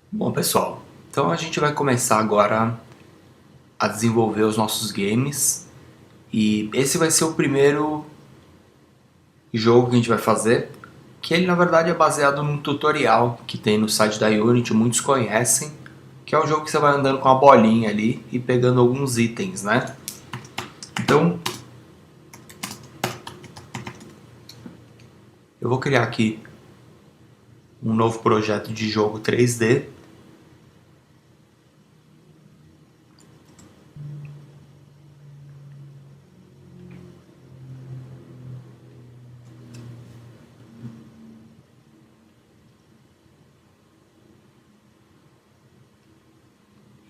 Bom, pessoal, então a gente vai começar agora a desenvolver os nossos games e esse vai ser o primeiro jogo que a gente vai fazer, que ele na verdade é baseado num tutorial que tem no site da Unity, muitos conhecem, que é um jogo que você vai andando com a bolinha ali e pegando alguns itens, né? Então, eu vou criar aqui um novo projeto de jogo 3D.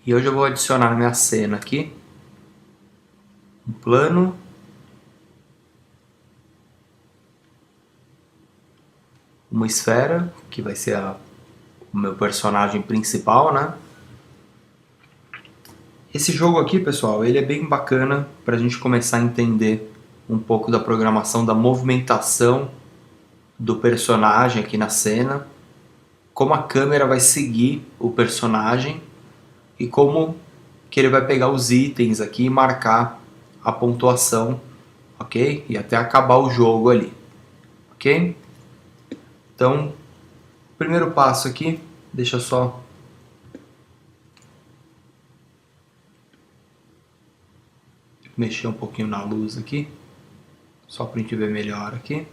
E hoje eu vou adicionar na minha cena aqui um plano, uma esfera, que vai ser o meu personagem principal, né? Esse jogo aqui, pessoal, ele é bem bacana para a gente começar a entender um pouco da programação, da movimentação do personagem aqui na cena, como a câmera vai seguir o personagem e como que ele vai pegar os itens aqui e marcar a pontuação, ok? E até acabar o jogo ali, ok? Então, primeiro passo aqui, deixa eu só mexer um pouquinho na luz aqui, só para a gente ver melhor aqui.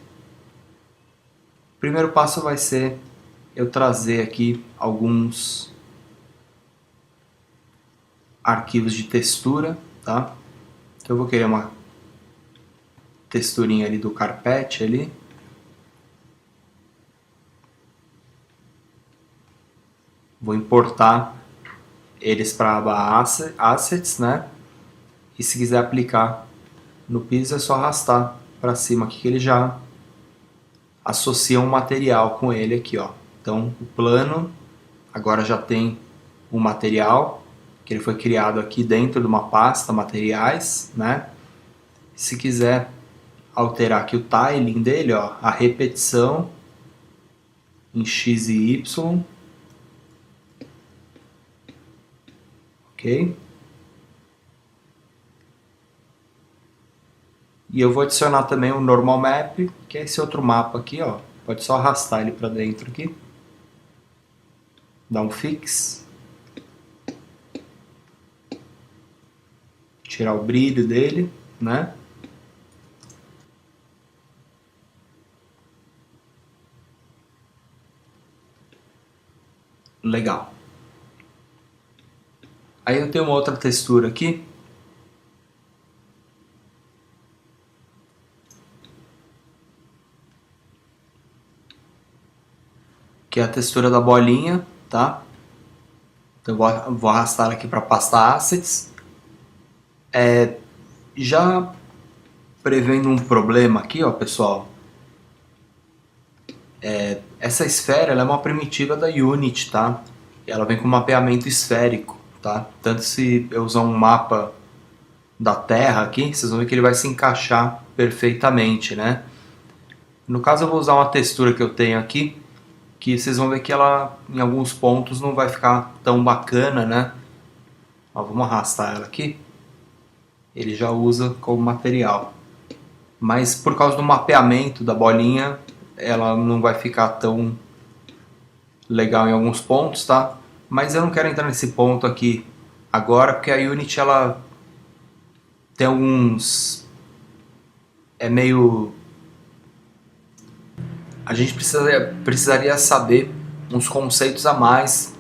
O primeiro passo vai ser eu trazer aqui alguns arquivos de textura, tá? Então eu vou querer uma texturinha ali do carpete ali. Vou importar eles para a aba Assets, né? E se quiser aplicar no piso é só arrastar para cima aqui que ele já associa um material com ele aqui, ó. Então o plano agora já tem um material que ele foi criado aqui dentro de uma pasta materiais, né? Se quiser alterar aqui o tiling dele, ó, a repetição em x e y, ok? E eu vou adicionar também o normal map, que é esse outro mapa aqui, ó. Pode só arrastar ele para dentro aqui, dar um fix, tirar o brilho dele, né? Legal. Aí eu tenho uma outra textura aqui, que é a textura da bolinha, tá? Então eu vou arrastar aqui para a pasta Assets. Já prevendo um problema aqui, ó, pessoal. Essa esfera ela é uma primitiva da Unity, tá? Ela vem com mapeamento esférico, tá? Tanto se eu usar um mapa da Terra aqui, vocês vão ver que ele vai se encaixar perfeitamente, né? No caso eu vou usar uma textura que eu tenho aqui, que vocês vão ver que ela em alguns pontos não vai ficar tão bacana, né? Ó, vamos arrastar ela aqui. Ele já usa como material. Mas por causa do mapeamento da bolinha, ela não vai ficar tão legal em alguns pontos, tá? Mas eu não quero entrar nesse ponto aqui agora, porque a Unity ela tem alguns... é meio... a gente precisaria saber uns conceitos a mais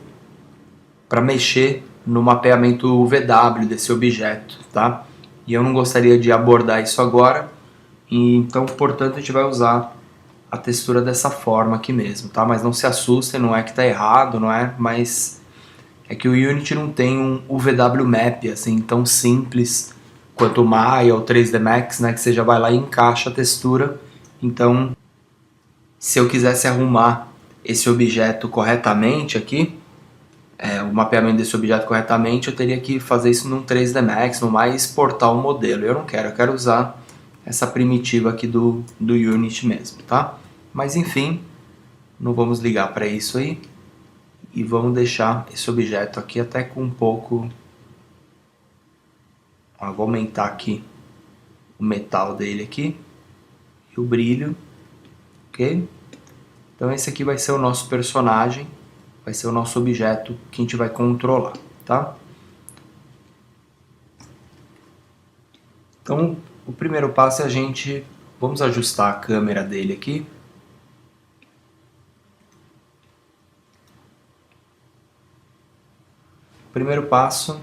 para mexer no mapeamento VW desse objeto, tá? E eu não gostaria de abordar isso agora, e então, portanto, a gente vai usar a textura dessa forma aqui mesmo, tá? Mas não se assustem, não é que tá errado, não é? Mas é que o Unity não tem um UVW Map assim tão simples quanto o Maya ou o 3D Max, né? Que você já vai lá e encaixa a textura. Então, se eu quisesse arrumar esse objeto corretamente aqui, o mapeamento desse objeto corretamente, eu teria que fazer isso num 3D Max, no Maya, e exportar o modelo. Eu não quero, eu quero usar essa primitiva aqui do Unity mesmo, tá? Mas enfim, não vamos ligar para isso aí. e vamos deixar esse objeto aqui até com um pouco... Ó, vou aumentar aqui o metal dele aqui e o brilho, ok? Então esse aqui vai ser o nosso personagem, vai ser o nosso objeto que a gente vai controlar, tá? Então o primeiro passo é vamos ajustar a câmera dele aqui. O primeiro passo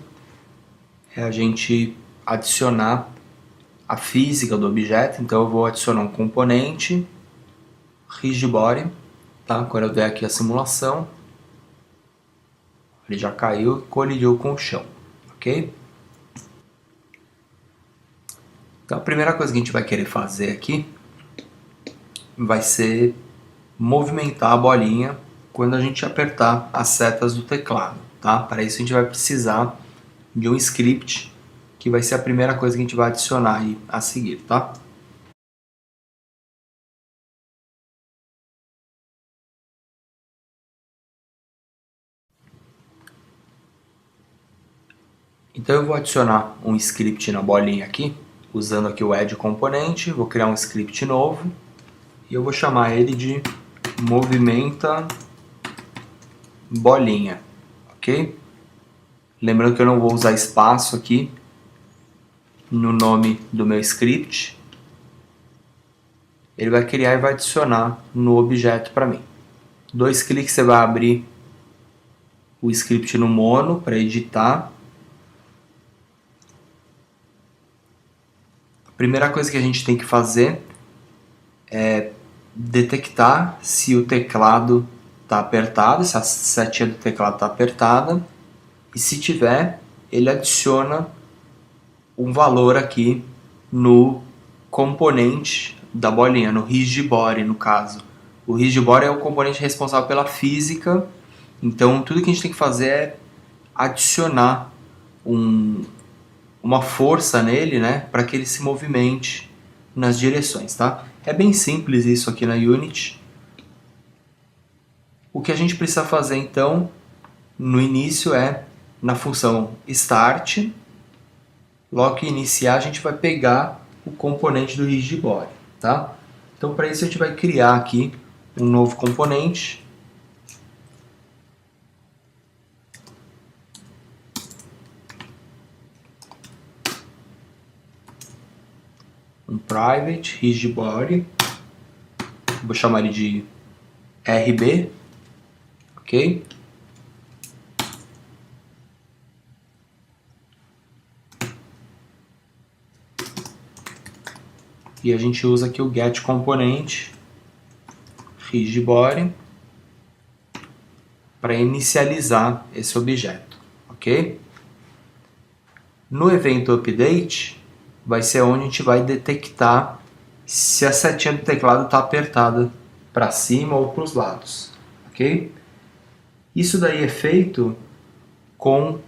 é a gente adicionar a física do objeto, então eu vou adicionar um componente, rigid body, tá? Quando eu der aqui a simulação, ele já caiu e colidiu com o chão, ok? Então a primeira coisa que a gente vai querer fazer aqui vai ser movimentar a bolinha quando a gente apertar as setas do teclado, tá? Para isso a gente vai precisar de um script, que vai ser a primeira coisa que a gente vai adicionar aí a seguir, tá? Então eu vou adicionar um script na bolinha aqui, usando aqui o add componente, vou criar um script novo e eu vou chamar ele de movimenta bolinha, ok? Lembrando que eu não vou usar espaço aqui no nome do meu script. Ele vai criar e vai adicionar no objeto para mim. 2 cliques você vai abrir o script no mono para editar. A primeira coisa que a gente tem que fazer é detectar se o teclado está apertado, se a setinha do teclado está apertada, e se tiver, ele adiciona um valor aqui no componente da bolinha, no rigid body no caso. O rigid body é o componente responsável pela física, então tudo que a gente tem que fazer é adicionar uma força nele, né, para que ele se movimente nas direções, tá? É bem simples isso aqui na Unity. O que a gente precisa fazer então no início é na função start, logo que iniciar a gente vai pegar o componente do rigid body, tá? Então para isso a gente vai criar aqui um novo componente. Um private rigid body, vou chamar ele de RB, ok? E a gente usa aqui o get componente rigid body para inicializar esse objeto, ok? No evento update vai ser onde a gente vai detectar se a setinha do teclado está apertada para cima ou para os lados, ok? Isso daí é feito com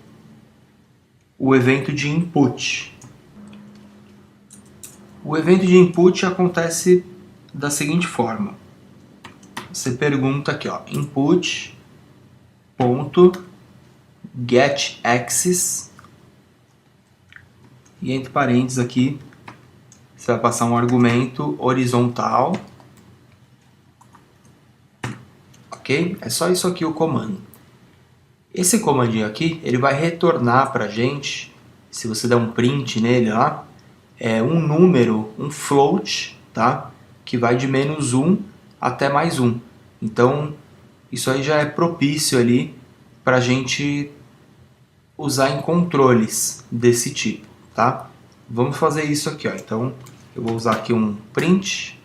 o evento de input. O evento de input acontece da seguinte forma. Você pergunta aqui, ó, input.getAxis e entre parênteses aqui você vai passar um argumento horizontal, ok? É só isso aqui o comando. Esse comandinho aqui, ele vai retornar pra gente, se você der um print nele lá, um número, um float, tá? Que vai de -1 até +1. Então, isso aí já é propício ali pra gente usar em controles desse tipo, tá? Vamos fazer isso aqui, ó. Então, eu vou usar aqui um print.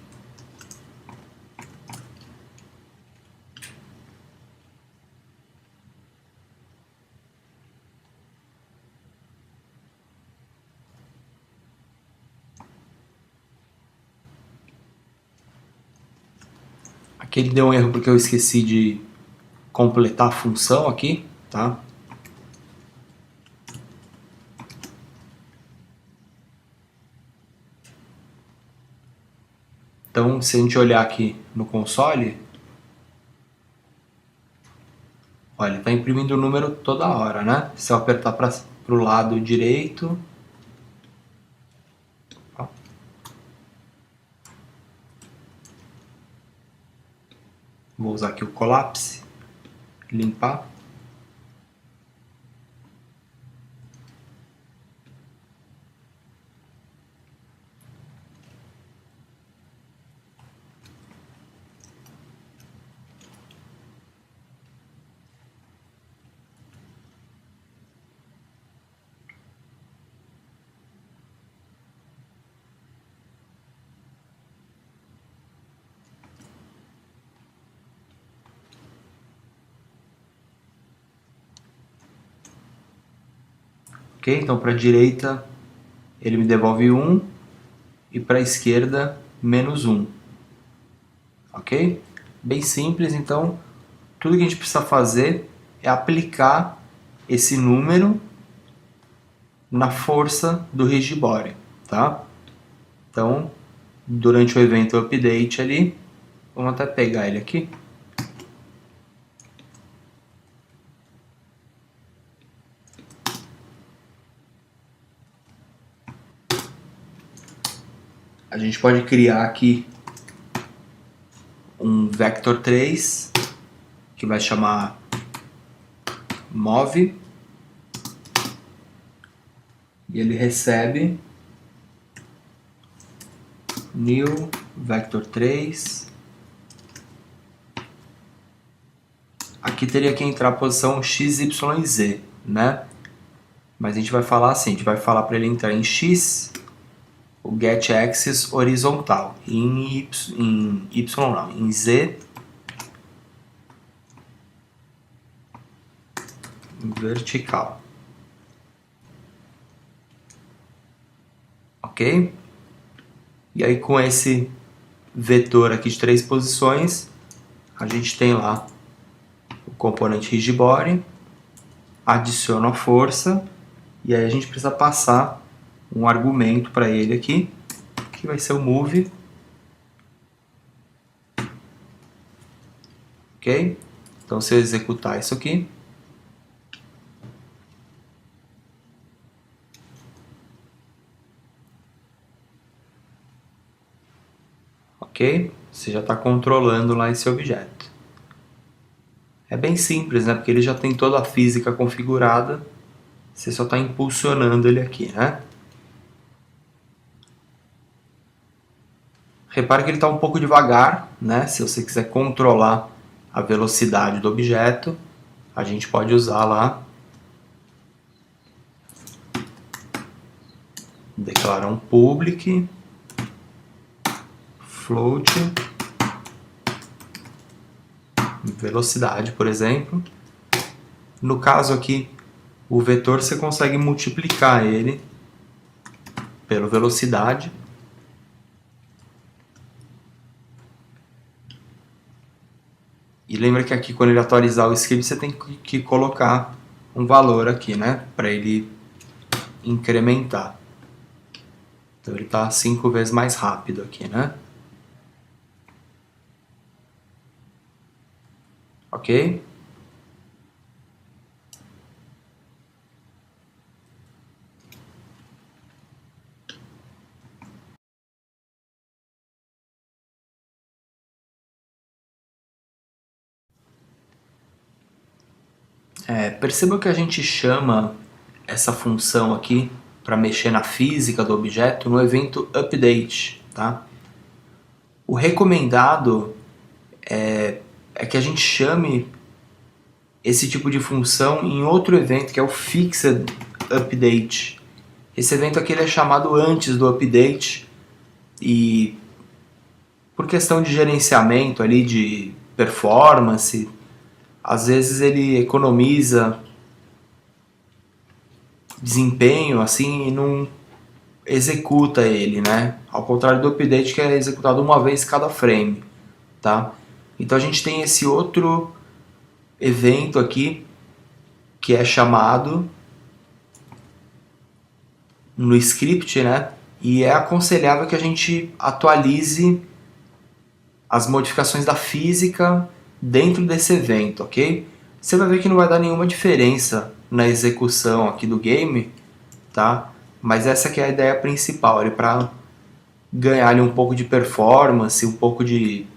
Aqui ele deu um erro porque eu esqueci de completar a função aqui, tá? Então, se a gente olhar aqui no console, Olha, ele está imprimindo o número toda hora, né? Se eu apertar para o lado direito, ó, vou usar aqui o Collapse, limpar. Ok? Então para a direita ele me devolve 1 e para a esquerda menos 1. Ok? Bem simples, então tudo que a gente precisa fazer é aplicar esse número na força do rigibody, tá? Então, durante o evento update ali, vamos até pegar ele aqui. A gente pode criar aqui um vector 3 que vai chamar move e ele recebe new vector 3. Aqui teria que entrar a posição x, y e z, né? Mas a gente vai falar assim, a gente vai falar para ele entrar em x, o get axis horizontal, em y não, em z vertical. Ok? E aí com esse vetor aqui de 3 posições, a gente tem lá o componente rigibody, adiciona a força, e aí a gente precisa passar um argumento para ele aqui, que vai ser o move. Ok? Então se eu executar isso aqui, ok? Você já está controlando lá esse objeto. É bem simples, né? Porque ele já tem toda a física configurada, você só está impulsionando ele aqui, né? Repare que ele está um pouco devagar, né? Se você quiser controlar a velocidade do objeto, a gente pode usar lá declarar um public float velocidade, por exemplo. No caso aqui, o vetor você consegue multiplicar ele pela velocidade. E lembra que aqui quando ele atualizar o script você tem que colocar um valor aqui, né? Para ele incrementar. Então ele está 5 vezes mais rápido aqui, né? Ok? Perceba que a gente chama essa função aqui para mexer na física do objeto no evento update, tá? O recomendado é que a gente chame esse tipo de função em outro evento que é o fixed update. Esse evento aqui ele é chamado antes do update e por questão de gerenciamento ali de performance, às vezes ele economiza desempenho assim e não executa ele, né? Ao contrário do update que é executado uma vez cada frame, tá? Então a gente tem esse outro evento aqui que é chamado no script, né? E é aconselhável que a gente atualize as modificações da física dentro desse evento, ok? Você vai ver que não vai dar nenhuma diferença na execução aqui do game, tá? Mas essa que é a ideia principal, para ganhar ali um pouco de performance, um pouco de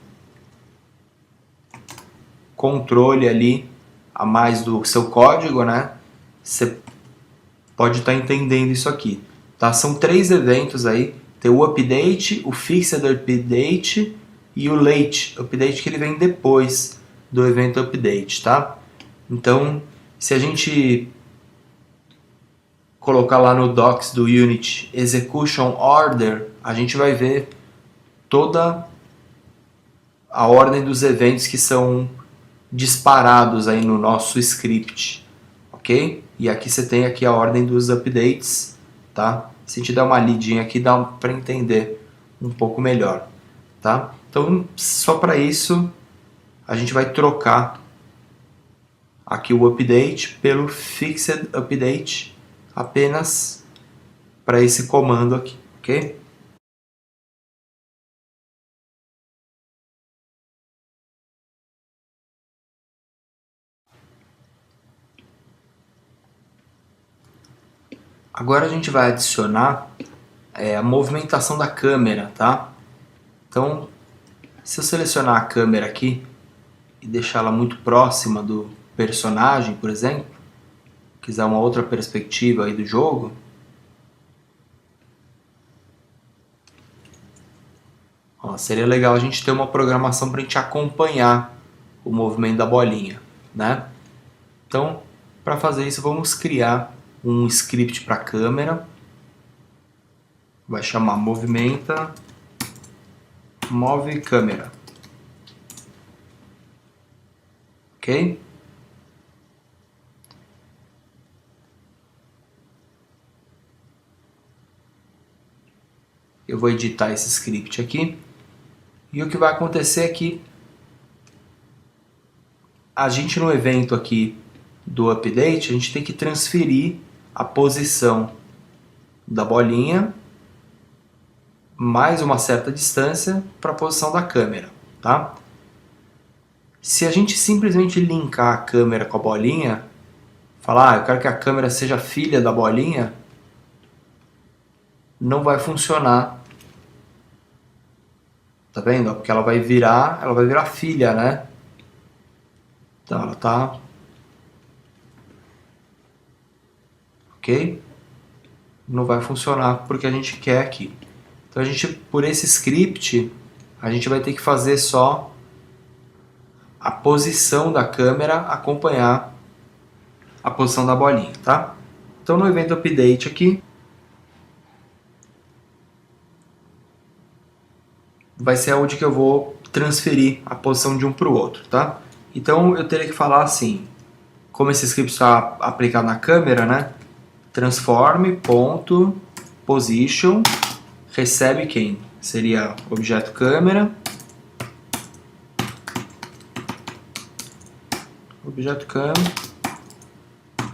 controle ali a mais do seu código, né? Você pode estar entendendo isso aqui, tá? São 3 eventos aí, tem o update, o fixed update e o late update, que ele vem depois do evento update, tá? Então, se a gente colocar lá no docs do Unity execution order, a gente vai ver toda a ordem dos eventos que são disparados aí no nosso script, ok? E aqui você tem aqui a ordem dos updates, tá? Se a gente der uma lidinha aqui, dá para entender um pouco melhor, tá? Então, só para isso, a gente vai trocar aqui o update pelo fixed update, apenas para esse comando aqui, ok? Agora a gente vai adicionar a movimentação da câmera, tá? Então, se eu selecionar a câmera aqui e deixá-la muito próxima do personagem, por exemplo, quiser uma outra perspectiva aí do jogo, ó, seria legal a gente ter uma programação para a gente acompanhar o movimento da bolinha, né? Então, para fazer isso, vamos criar um script para a câmera. Vai chamar movimenta move câmera, ok? Eu vou editar esse script aqui e o que vai acontecer é que a gente no evento aqui do update, a gente tem que transferir a posição da bolinha mais uma certa distância para a posição da câmera, tá? Se a gente simplesmente linkar a câmera com a bolinha, falar, eu quero que a câmera seja filha da bolinha, não vai funcionar. Tá vendo? Porque ela vai virar filha, né? Então ela tá... ok? Não vai funcionar porque a gente quer aqui. Então a gente, por esse script, a gente vai ter que fazer só a posição da câmera acompanhar a posição da bolinha, tá? Então no evento update aqui, vai ser onde que eu vou transferir a posição de um para o outro, tá? Então eu teria que falar assim, como esse script está aplicado na câmera, né? Transform.position recebe quem? Seria objeto câmera, objeto câmera,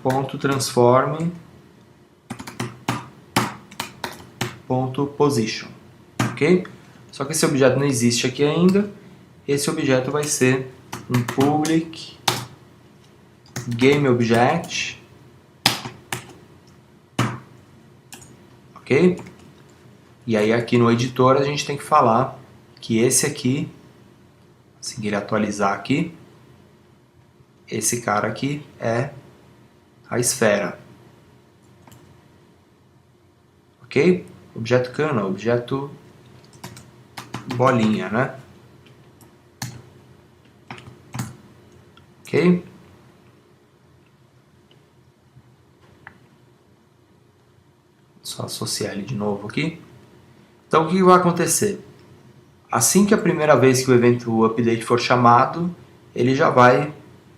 ponto transform, ponto position, ok? Só que esse objeto não existe aqui ainda. Esse objeto vai ser um public GameObject, ok? E aí aqui no editor a gente tem que falar que esse aqui, se ele atualizar aqui, esse cara aqui é a esfera, ok? Objeto cana, objeto bolinha, né? Ok? Só associar ele de novo aqui. Então o que vai acontecer? Assim que a primeira vez que o evento update for chamado, ele já vai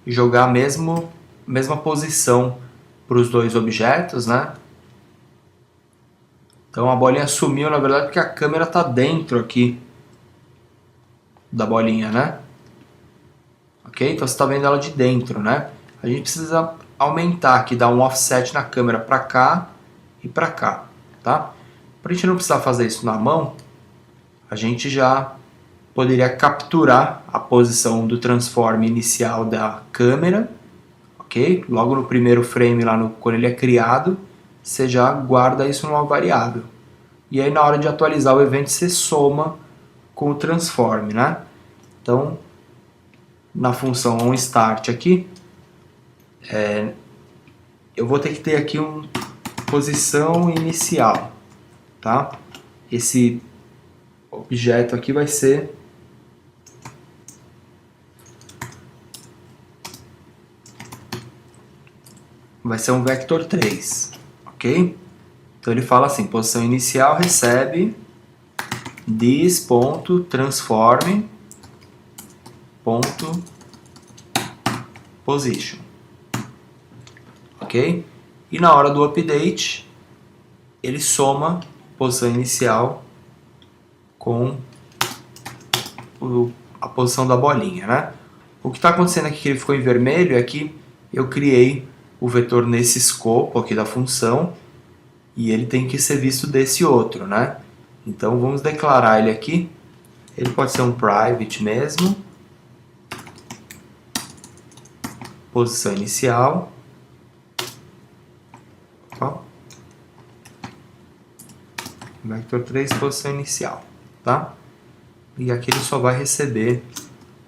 jogar a mesma posição para os dois objetos, né? Então a bolinha sumiu, na verdade, porque a câmera está dentro aqui da bolinha, né? Ok? Então você está vendo ela de dentro, né? A gente precisa aumentar aqui, dar um offset na câmera para cá e para cá, tá? Para a gente não precisar fazer isso na mão, a gente já poderia capturar a posição do transform inicial da câmera ok? Logo no primeiro frame, lá quando ele é criado, você já guarda isso numa variável. E aí na hora de atualizar o evento, você soma com o transform, né? Então, na função onStart aqui, eu vou ter que ter aqui uma posição inicial, tá? Esse objeto aqui vai ser um vector 3, ok? Então ele fala assim, posição inicial recebe this.transform.position, ok? E na hora do update, ele soma posição inicial com a posição da bolinha, né? O que está acontecendo aqui que ele ficou em vermelho é que eu criei o vetor nesse escopo aqui da função e ele tem que ser visto desse outro, né? Então vamos declarar ele aqui. Ele pode ser um private mesmo. Posição inicial. Ó. Vector 3, posição inicial, tá? E aqui ele só vai receber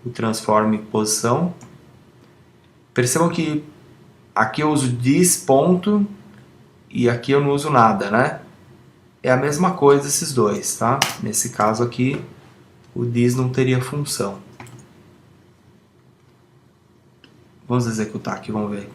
o transform posição. Percebam que aqui eu uso this ponto e aqui eu não uso nada, né? É a mesma coisa esses dois, tá? Nesse caso aqui, o this não teria função. Vamos executar aqui, vamos ver.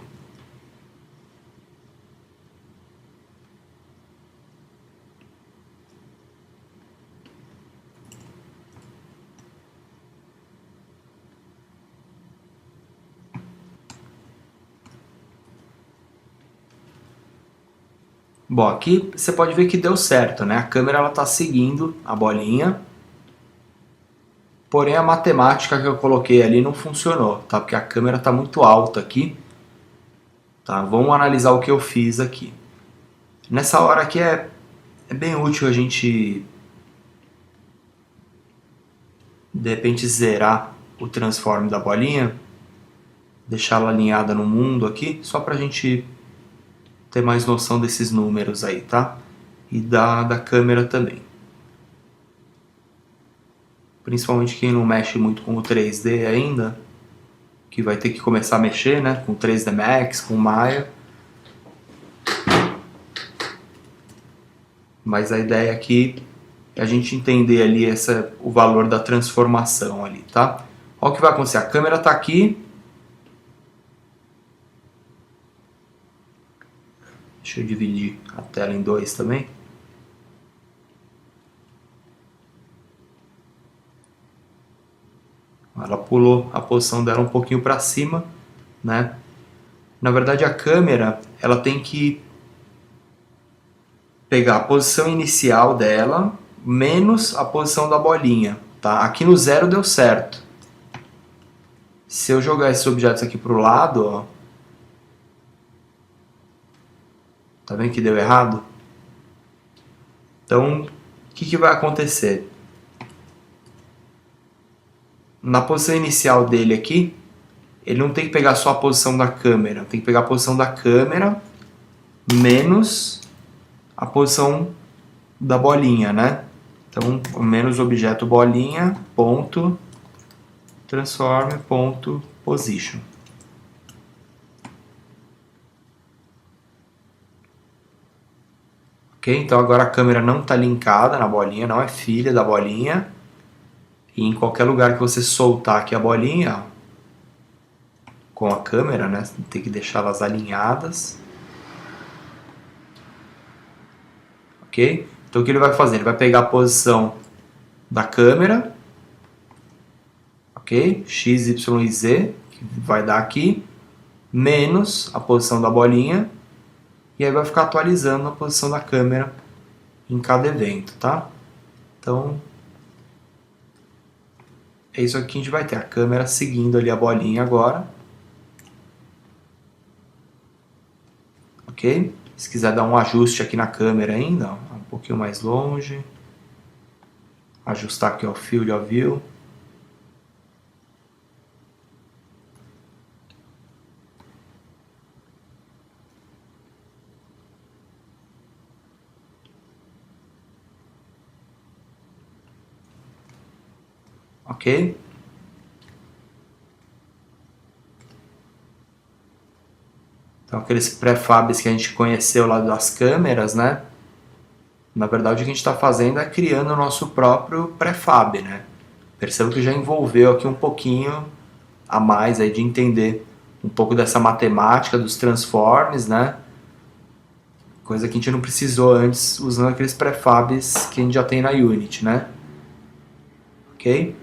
Bom, aqui você pode ver que deu certo, né? A câmera está seguindo a bolinha. Porém, a matemática que eu coloquei ali não funcionou, tá? Porque a câmera está muito alta aqui. Tá? Vamos analisar o que eu fiz aqui. Nessa hora aqui é bem útil a gente, de repente, zerar o transform da bolinha. Deixar ela alinhada no mundo aqui, só para a gente ter mais noção desses números aí, tá? E da câmera também. Principalmente quem não mexe muito com o 3D ainda, que vai ter que começar a mexer, né? Com 3D Max, com Maya. Mas a ideia aqui é a gente entender ali o valor da transformação ali, tá? Olha o que vai acontecer. A câmera está aqui. Deixa eu dividir a tela em dois também. Ela pulou a posição dela um pouquinho para cima, né? Na verdade, a câmera ela tem que pegar a posição inicial dela menos a posição da bolinha, tá? Aqui no zero deu certo. Se eu jogar esses objetos aqui para o lado, ó, tá vendo que deu errado? Então, o que vai acontecer? Na posição inicial dele aqui, ele não tem que pegar só a posição da câmera, tem que pegar a posição da câmera menos a posição da bolinha, né? Então, menos objeto bolinha, ponto, transform, ponto, position. Ok? Então agora a câmera não está linkada na bolinha, não é filha da bolinha. E em qualquer lugar que você soltar aqui a bolinha, com a câmera, né? Tem que deixá-las alinhadas. Ok? Então o que ele vai fazer? Ele vai pegar a posição da câmera, ok? X, Y e Z, que vai dar aqui, menos a posição da bolinha, e aí vai ficar atualizando a posição da câmera em cada evento, tá? Então, é isso aqui que a gente vai ter, a câmera seguindo ali a bolinha agora. Ok? Se quiser dar um ajuste aqui na câmera ainda, ó, um pouquinho mais longe. Ajustar aqui o Field of View. ok? Então aqueles prefabs que a gente conheceu lá das câmeras, né? Na verdade o que a gente está fazendo é criando o nosso próprio prefab, né? Percebo que já envolveu aqui um pouquinho a mais aí de entender um pouco dessa matemática dos transforms, né? Coisa que a gente não precisou antes usando aqueles prefabs que a gente já tem na Unity, né? Ok?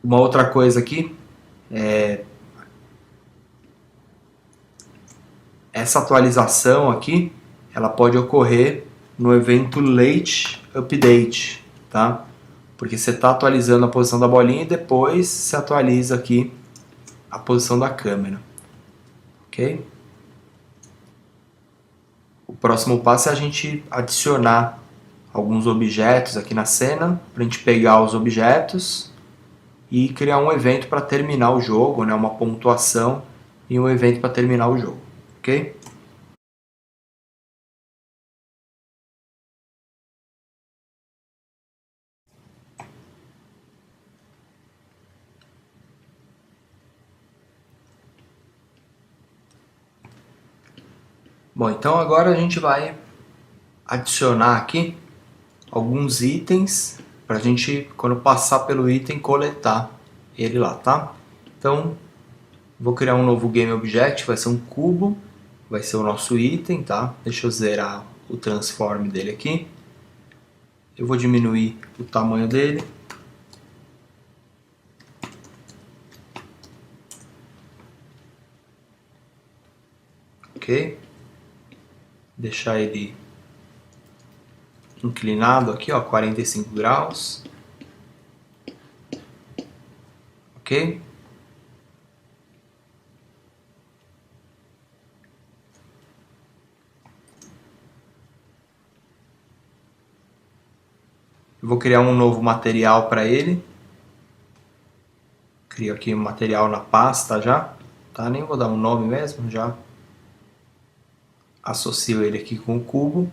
Uma outra coisa aqui é essa atualização aqui, ela pode ocorrer no evento late update, tá? Porque você está atualizando a posição da bolinha e depois se atualiza aqui a posição da câmera, ok? O próximo passo é a gente adicionar alguns objetos aqui na cena, para a gente pegar os objetos e criar um evento para terminar o jogo, né? Uma pontuação e um evento para terminar o jogo, ok? Bom, então agora a gente vai adicionar aqui alguns itens para a gente, quando passar pelo item, coletar ele lá, tá? Então, vou criar um novo Game Object, vai ser um cubo, vai ser o nosso item, tá? Deixa eu zerar o transform dele aqui. Eu vou diminuir o tamanho dele. Ok? Deixar ele inclinado aqui, ó, 45 graus. Ok? Eu vou criar um novo material para ele. Crio aqui um material na pasta já, tá? Nem vou dar um nome mesmo, já associo ele aqui com o cubo.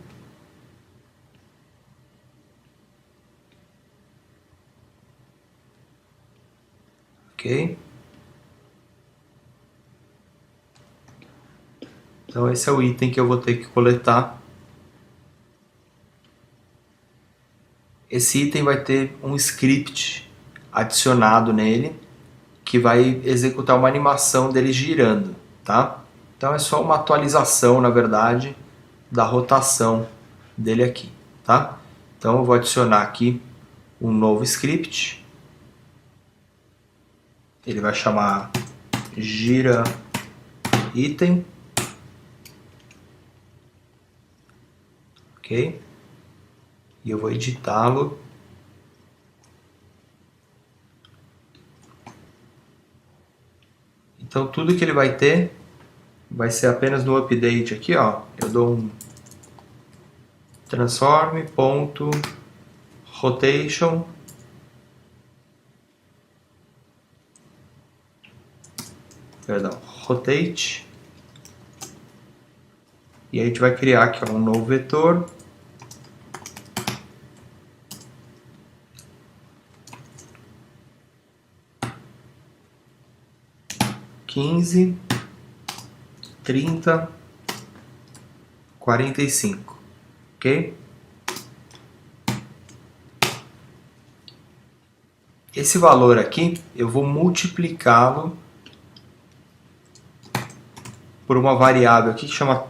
Ok? Então esse é o item que eu vou ter que coletar. Esse item vai ter um script adicionado nele que vai executar uma animação dele girando, tá? Então é só uma atualização, na verdade, da rotação dele aqui, tá? Então eu vou adicionar aqui um novo script. Ele vai chamar gira item. Ok? E eu vou editá-lo. Então tudo que ele vai ter vai ser apenas no update aqui, ó. Eu dou um transform.rotation rotate. E a gente vai criar aqui, ó, um novo vetor. (15, 30, 45), ok? Esse valor aqui eu vou multiplicá-lo por uma variável aqui que chama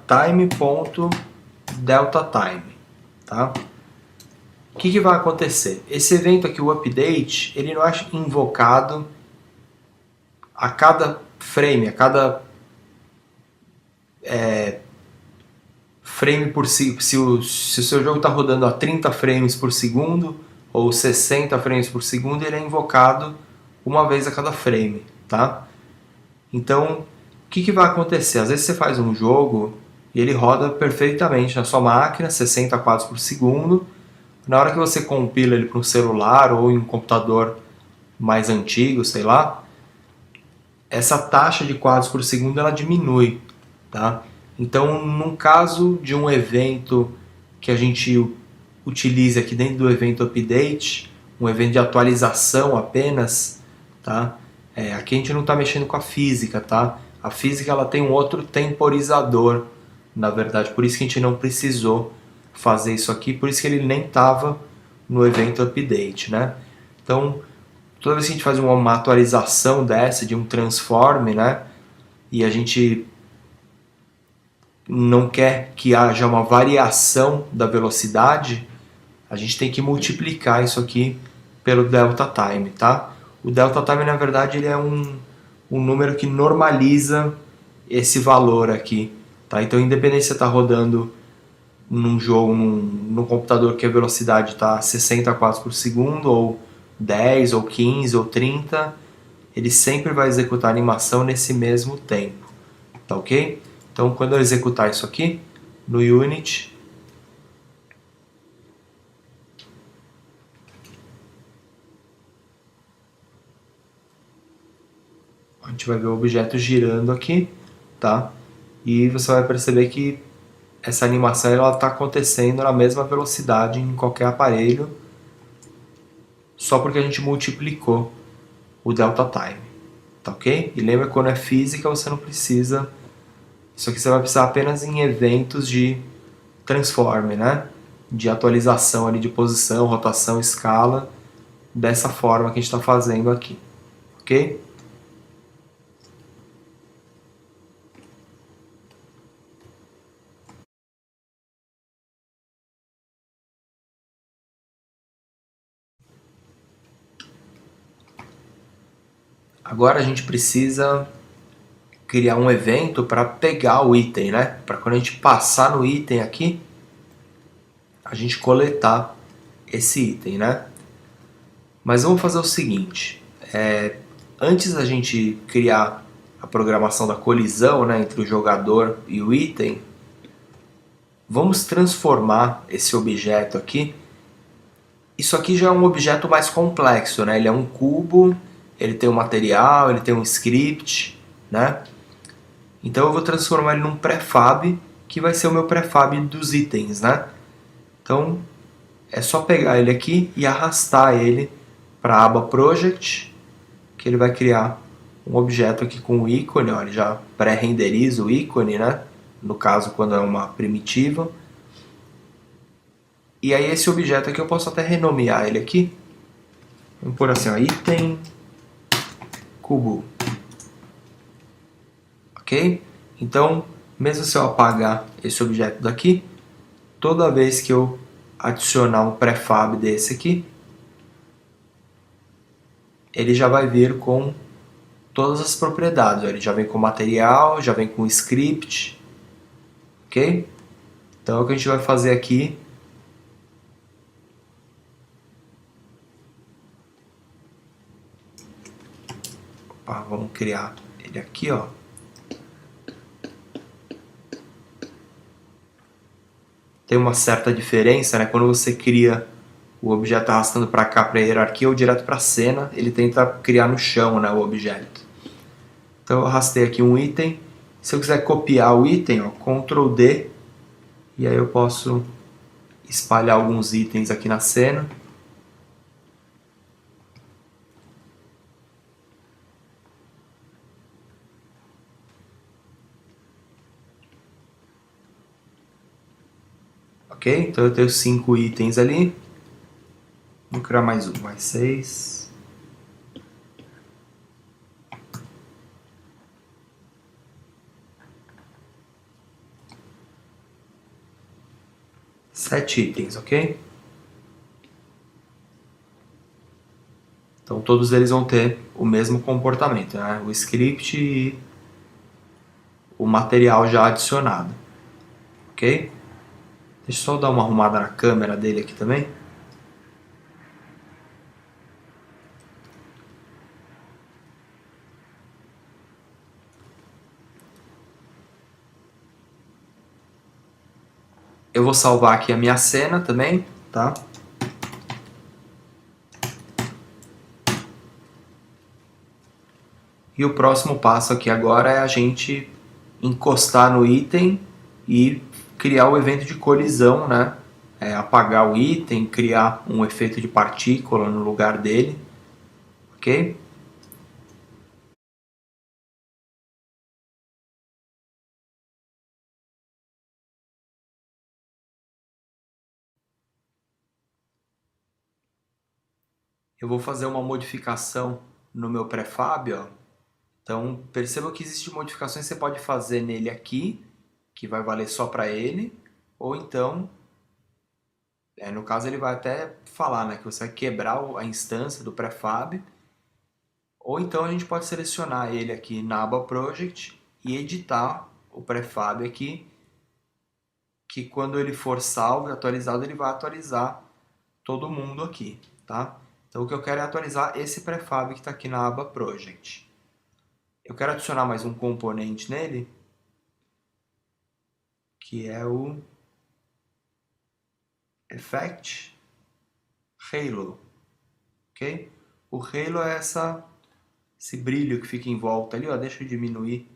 time.deltaTime, tá? O que vai acontecer? Esse evento aqui, o update, ele não é invocado a cada frame, a cada frame por segundo. Se o seu jogo está rodando a 30 frames por segundo ou 60 frames por segundo, ele é invocado uma vez a cada frame, tá? Então, o que vai acontecer? Às vezes você faz um jogo e ele roda perfeitamente na sua máquina, 60 quadros por segundo. Na hora que você compila ele para um celular ou em um computador mais antigo, sei lá, essa taxa de quadros por segundo ela diminui, tá? Então, num caso de um evento que a gente utilize aqui dentro do evento update, um evento de atualização apenas, tá? Aqui a gente não está mexendo com a física, tá? A física ela tem um outro temporizador, na verdade, por isso que a gente não precisou fazer isso aqui, por isso que ele nem estava no evento update, né? Então, toda vez que a gente faz uma atualização dessa, de um transform, né? E a gente não quer que haja uma variação da velocidade, a gente tem que multiplicar isso aqui pelo delta time, tá? O delta time, na verdade, ele é um número que normaliza esse valor aqui, tá? Então, independente se você está rodando num jogo, num computador que a velocidade está 60 quadros por segundo, ou 10, ou 15, ou 30, ele sempre vai executar a animação nesse mesmo tempo, tá ok? Então, quando eu executar isso aqui, no Unity, a gente vai ver o objeto girando aqui, tá? E você vai perceber que essa animação está acontecendo na mesma velocidade em qualquer aparelho, só porque a gente multiplicou o delta time, tá ok? E lembra que quando é física você não precisa, isso aqui você vai precisar apenas em eventos de transform, né? De atualização ali de posição, rotação, escala, dessa forma que a gente está fazendo aqui, ok? Agora a gente precisa criar um evento para pegar o item, né? Para quando a gente passar no item aqui, a gente coletar esse item, né? Mas vamos fazer o seguinte, antes da gente criar a programação da colisão, né, entre o jogador e o item, vamos transformar esse objeto aqui. Isso aqui já é um objeto mais complexo, né? Ele é um cubo, ele tem um material, ele tem um script, né? Então eu vou transformar ele num prefab, que vai ser o meu prefab dos itens, né? Então é só pegar ele aqui e arrastar ele para a aba Project, que ele vai criar um objeto aqui com o ícone, ó, ele já pré-renderiza o ícone, né? No caso, quando é uma primitiva. E aí esse objeto aqui eu posso até renomear ele aqui. Vamos pôr assim, ó, item cubo. Ok? Então, mesmo se eu apagar esse objeto daqui, toda vez que eu adicionar um prefab desse aqui, ele já vai vir com todas as propriedades. Ele já vem com material, já vem com script, ok? Então o que a gente vai fazer aqui vamos criar ele aqui, ó. Tem uma certa diferença, né? Quando você cria o objeto arrastando para cá, para a hierarquia, ou direto para a cena, ele tenta criar no chão, né, o objeto. Então eu arrastei aqui um item. Se eu quiser copiar o item, ó, Ctrl D, e aí eu posso espalhar alguns itens aqui na cena. Ok? Então eu tenho 5 itens ali. Vou criar mais um, mais 6. Sete itens, ok? Então todos eles vão ter o mesmo comportamento, né? O script e o material já adicionado, ok? Deixa eu só dar uma arrumada na câmera dele aqui também. Eu vou salvar aqui a minha cena também, tá? E o próximo passo aqui agora é a gente encostar no item e criar o evento de colisão, né? apagar o item, criar um efeito de partícula no lugar dele, ok? Eu vou fazer uma modificação no meu prefab, ó. Então perceba que existem modificações que você pode fazer nele aqui, que vai valer só para ele, ou então, no caso ele vai até falar, né, que você vai quebrar a instância do prefab, ou então a gente pode selecionar ele aqui na aba Project e editar o prefab aqui, que quando ele for salvo e atualizado, ele vai atualizar todo mundo aqui, tá? Então o que eu quero é atualizar esse prefab que está aqui na aba Project. Eu quero adicionar mais um componente nele, que é o Effect Halo, ok? O Halo é esse brilho que fica em volta ali, ó. Deixa eu diminuir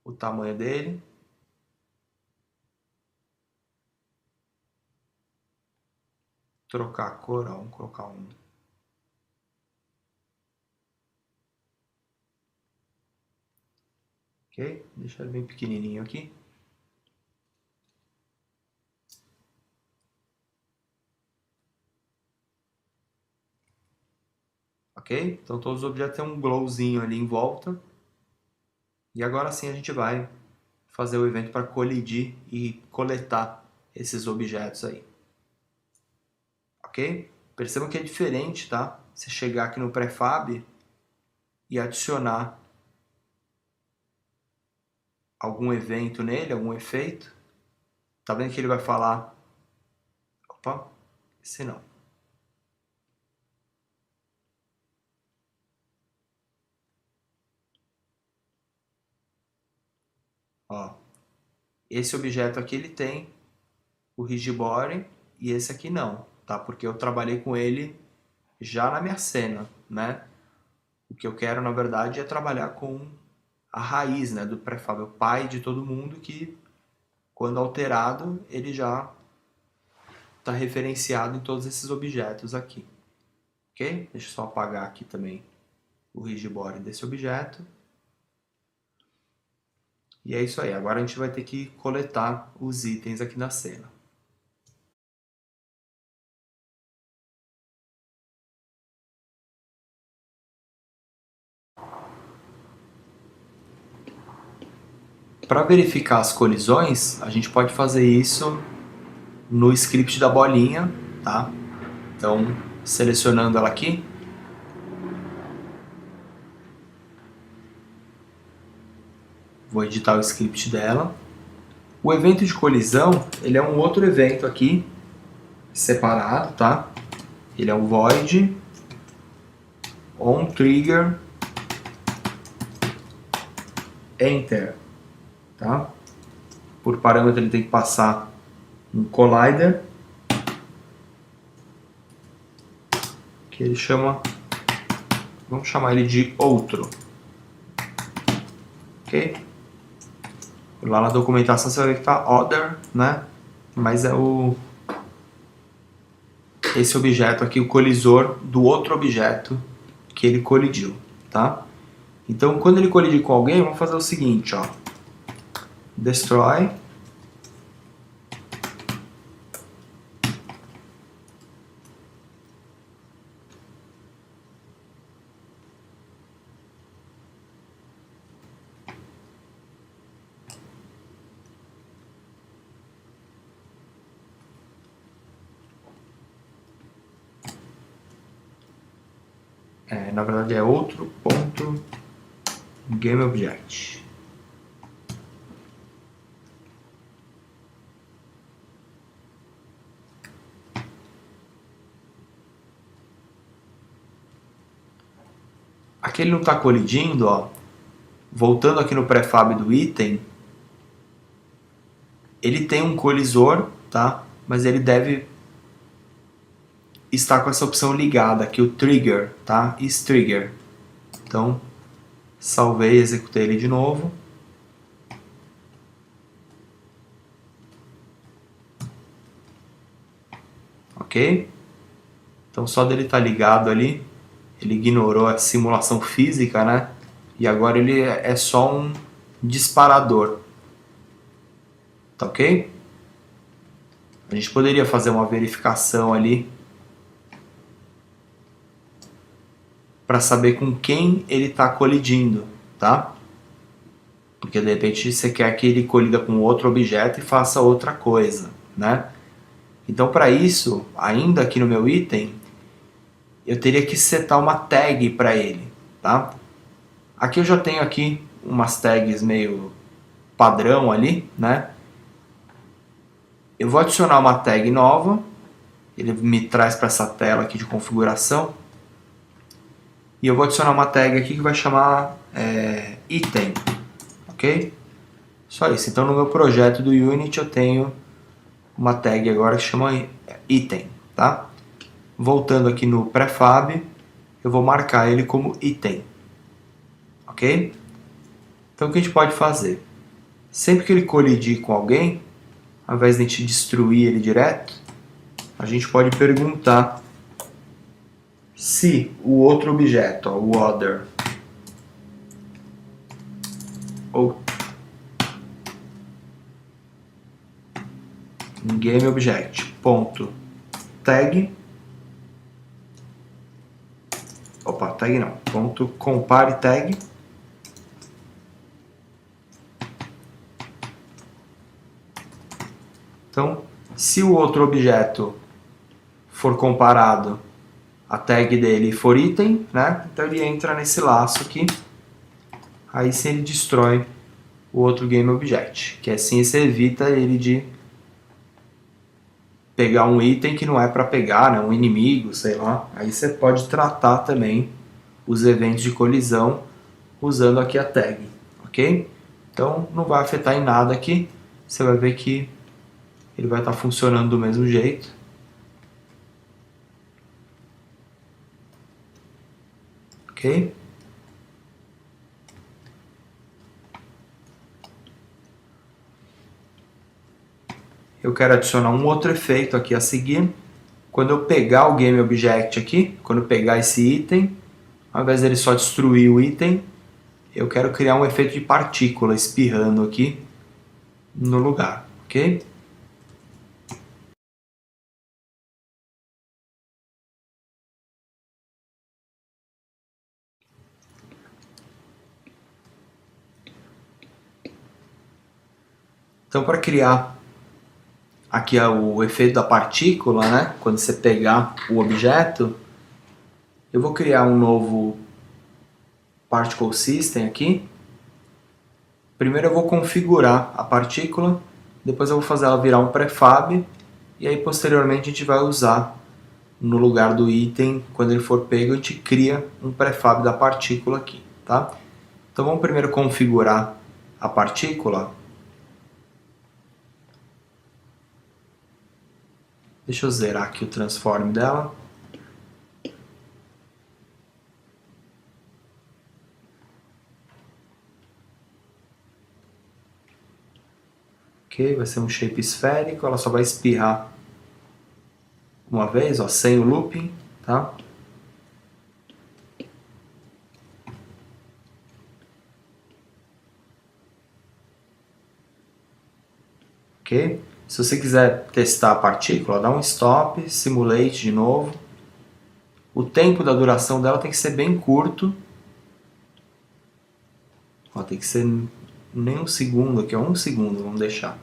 o tamanho dele. Trocar a cor, ó. Vamos colocar um. Ok? Deixar ele bem pequenininho aqui. Ok? Então todos os objetos têm um glowzinho ali em volta. E agora sim a gente vai fazer o evento para colidir e coletar esses objetos aí. Ok? Percebam que é diferente, tá? Você chegar aqui no prefab e adicionar algum evento nele, algum efeito. Tá vendo que ele vai falar... Opa, esse não. Ó, esse objeto aqui ele tem o Rigibody e esse aqui não, tá? Porque eu trabalhei com ele já na minha cena, né? O que eu quero, na verdade, é trabalhar com a raiz, né, do prefab, o pai de todo mundo, que quando alterado, ele já está referenciado em todos esses objetos aqui. Ok? Deixa eu só apagar aqui também o Rigibody desse objeto. E é isso aí. Agora a gente vai ter que coletar os itens aqui na cena. Para verificar as colisões, a gente pode fazer isso no script da bolinha, tá? Então, selecionando ela aqui, vou editar o script dela. O evento de colisão, ele é um outro evento aqui, separado, tá? Ele é um void onTrigger enter, tá? Por parâmetro ele tem que passar um collider, que ele chama, vamos chamar ele de outro, ok? Lá na documentação você vai ver que tá other, né? Mas é esse objeto aqui, o colisor do outro objeto que ele colidiu, tá? Então, quando ele colidir com alguém, vamos fazer o seguinte, ó. Destroy. Na verdade é outro ponto GameObject. Aqui ele não está colidindo, ó. Voltando aqui no prefab do item, ele tem um colisor, tá? Mas ele deve estar com essa opção ligada aqui, o trigger, tá? Is-trigger. Então, salvei, executei ele de novo. ok? Então só dele estar ligado ali, ele ignorou a simulação física, né? E agora ele é só um disparador, tá ok? A gente poderia fazer uma verificação ali para saber com quem ele está colidindo, tá? Porque de repente você quer que ele colida com outro objeto e faça outra coisa, né? Então para isso, ainda aqui no meu item, eu teria que setar uma tag para ele, tá? Aqui eu já tenho aqui umas tags meio padrão ali, né? Eu vou adicionar uma tag nova, ele me traz para essa tela aqui de configuração, e eu vou adicionar uma tag aqui que vai chamar item, ok? Só isso. Então no meu projeto do Unity eu tenho uma tag agora que chama item, tá? Voltando aqui no prefab, eu vou marcar ele como item, ok? Então o que a gente pode fazer? Sempre que ele colidir com alguém, ao invés de a gente destruir ele direto, a gente pode perguntar se o outro objeto, ó, o other, ou GameObject ponto tag, tag não, ponto compare tag, então se o outro objeto for comparado, a tag dele for item, né? Então ele entra nesse laço aqui, aí sim ele destrói o outro GameObject, que assim você evita ele de pegar um item que não é para pegar, né? Um inimigo, sei lá. Aí você pode tratar também os eventos de colisão usando aqui a tag, ok? Então não vai afetar em nada aqui, você vai ver que ele vai estar funcionando do mesmo jeito. Ok? Eu quero adicionar um outro efeito aqui a seguir. Quando eu pegar o GameObject aqui, quando eu pegar esse item, ao invés dele só destruir o item, eu quero criar um efeito de partícula espirrando aqui no lugar, ok? Então para criar aqui o efeito da partícula, né? Quando você pegar o objeto, eu vou criar um novo Particle System aqui. Primeiro eu vou configurar a partícula, depois eu vou fazer ela virar um prefab, e aí posteriormente a gente vai usar no lugar do item, quando ele for pego, a gente cria um prefab da partícula aqui, tá? Então vamos primeiro configurar a partícula. Deixa eu zerar aqui o transform dela. Ok, vai ser um shape esférico, ela só vai espirrar uma vez, ó, sem o looping, tá? Ok? Se você quiser testar a partícula, dá um stop, simulate de novo. O tempo da duração dela tem que ser bem curto. Ó, tem que ser nem um segundo aqui, ó, 1 segundo, vamos deixar.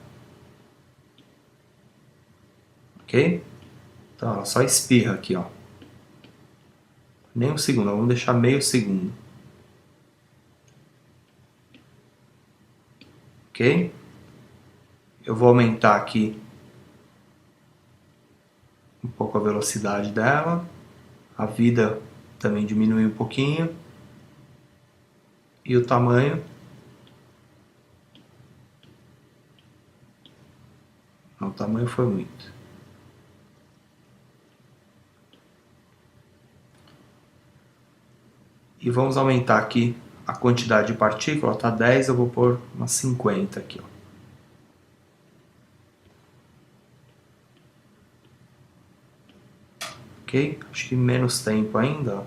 Ok? Então ela só espirra aqui, ó. Nem 1 segundo, vamos deixar meio segundo. Ok? Eu vou aumentar aqui um pouco a velocidade dela. A vida também diminui um pouquinho. E o tamanho. Não, o tamanho foi muito. E vamos aumentar aqui a quantidade de partícula. Está 10, eu vou pôr umas 50 aqui, ó. Ok? Acho que menos tempo ainda. Ó.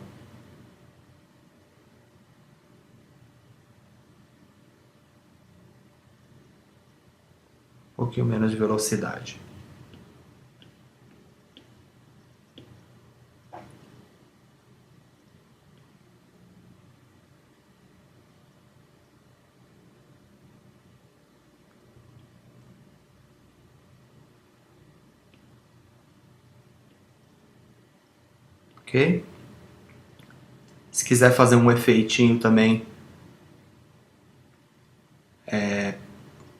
Um pouquinho menos de velocidade. Ok? Se quiser fazer um efeitinho também,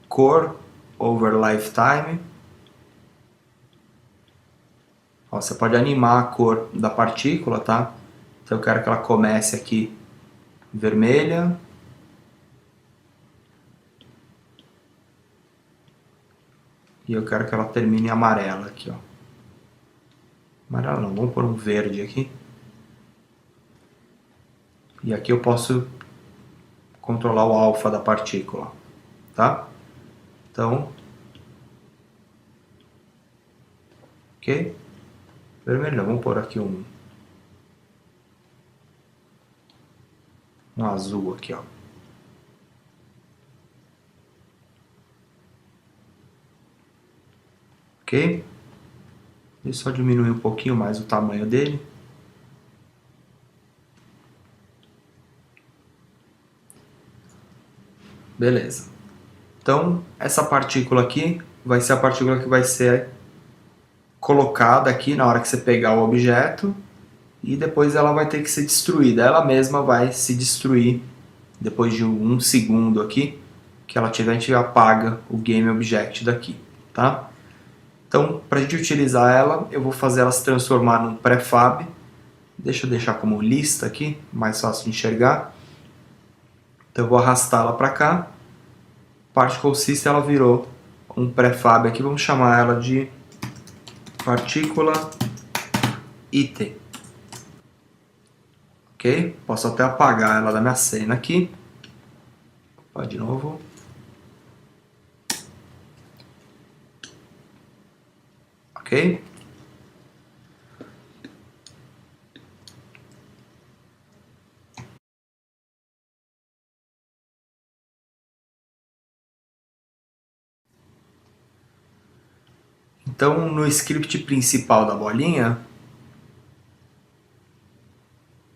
cor over lifetime. Ó, você pode animar a cor da partícula, tá? Então eu quero que ela comece aqui vermelha. E eu quero que ela termine amarela aqui, ó. Amarela não, vamos pôr um verde aqui. E aqui eu posso controlar o alfa da partícula, tá? Então, ok? Vermelho, vamos pôr aqui um azul aqui, ó. Ok? E só diminuir um pouquinho mais o tamanho dele. Beleza. Então, essa partícula aqui vai ser a partícula que vai ser colocada aqui na hora que você pegar o objeto e depois ela vai ter que ser destruída. Ela mesma vai se destruir depois de um segundo aqui que ela tiver, a gente apaga o Game Object daqui, tá? Então, para a gente utilizar ela, eu vou fazer ela se transformar num prefab. Deixa eu deixar como lista aqui, mais fácil de enxergar. Então eu vou arrastá-la para cá. Particle System, ela virou um prefab aqui, vamos chamar ela de partícula item. Ok? Posso até apagar ela da minha cena aqui. Opa, de novo. Ok? Então, no script principal da bolinha,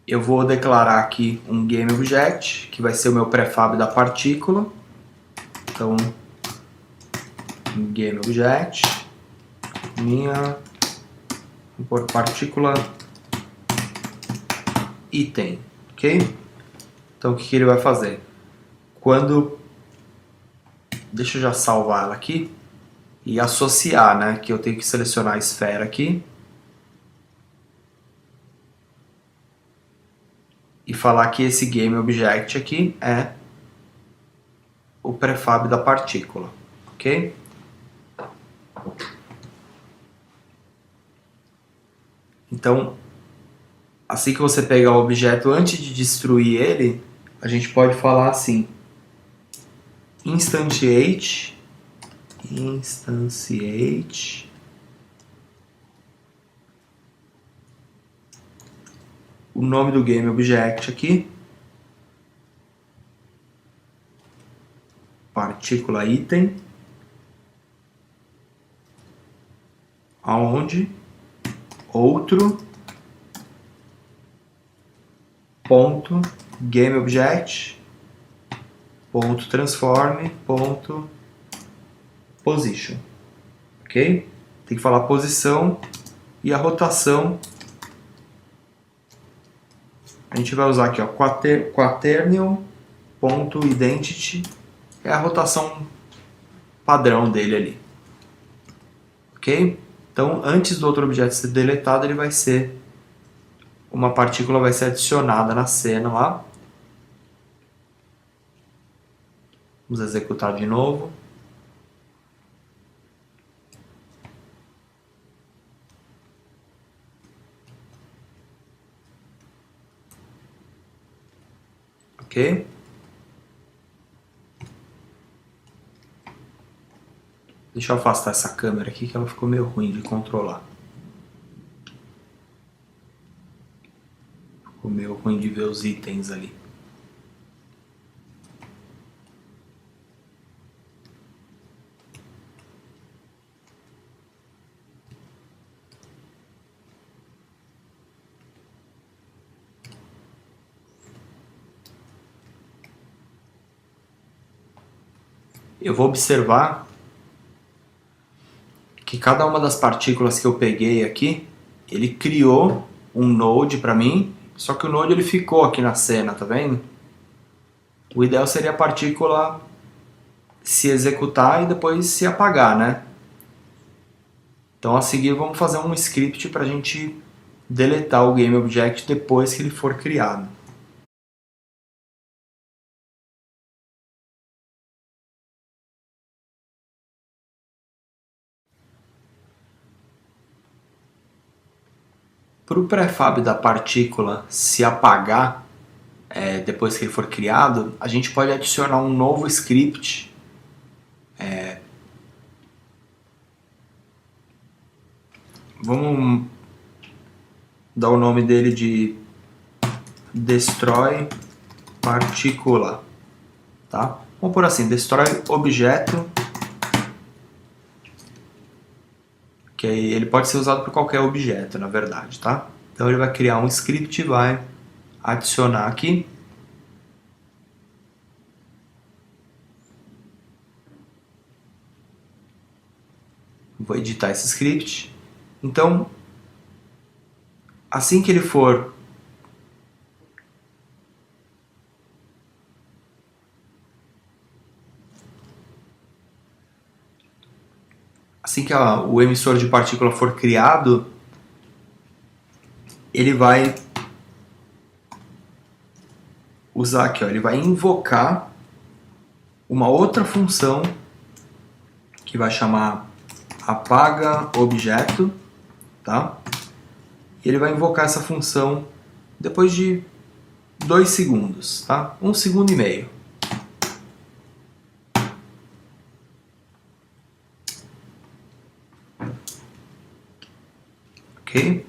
eu vou declarar aqui um GameObject, que vai ser o meu prefab da partícula. Então, GameObject, vou pôr partícula item, ok? Então, o que ele vai fazer? Deixa eu já salvar ela aqui e associar, né? Que eu tenho que selecionar a esfera aqui e falar que esse GameObject aqui é o prefab da partícula, ok? Então, assim que você pegar o objeto, antes de destruir ele, a gente pode falar assim: instantiate o nome do GameObject aqui, partícula item, aonde outro ponto GameObject ponto transform ponto position, ok? Tem que falar a posição e a rotação. A gente vai usar aqui, ó, quaternion ponto identity, é a rotação padrão dele ali, ok? Então, antes do outro objeto ser deletado, uma partícula vai ser adicionada na cena lá. Vamos executar de novo. Ok? Deixa eu afastar essa câmera aqui que ela ficou meio ruim de controlar. O meu ruim de ver os itens ali. Eu vou observar que cada uma das partículas que eu peguei aqui, ele criou um node para mim, só que o node ele ficou aqui na cena, tá vendo? O ideal seria a partícula se executar e depois se apagar, né? Então a seguir vamos fazer um script para a gente deletar o GameObject depois que ele for criado. Para o prefab da partícula se apagar depois que ele for criado, a gente pode adicionar um novo script. Vamos dar o nome dele de destroy partícula, tá? Vamos por assim, destroy objeto, que aí ele pode ser usado por qualquer objeto, na verdade, tá? Então ele vai criar um script e vai adicionar aqui. Vou editar esse script. Então, assim que ele for o emissor de partícula for criado, ele vai usar aqui, ó, ele vai invocar uma outra função que vai chamar apaga objeto, tá? E ele vai invocar essa função depois de 2 segundos, tá? 1 segundo e meio. Ok?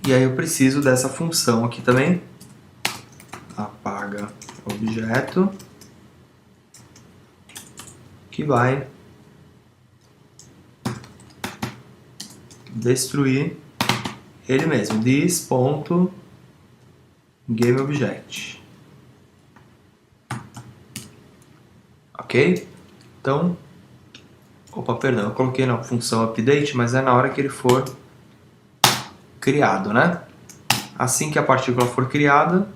E aí eu preciso dessa função aqui também, apaga objeto, que vai destruir ele mesmo, this.GameObject. Ok? Então, perdão, eu coloquei na função update, mas é na hora que ele for criado, né? Assim que a partícula for criada,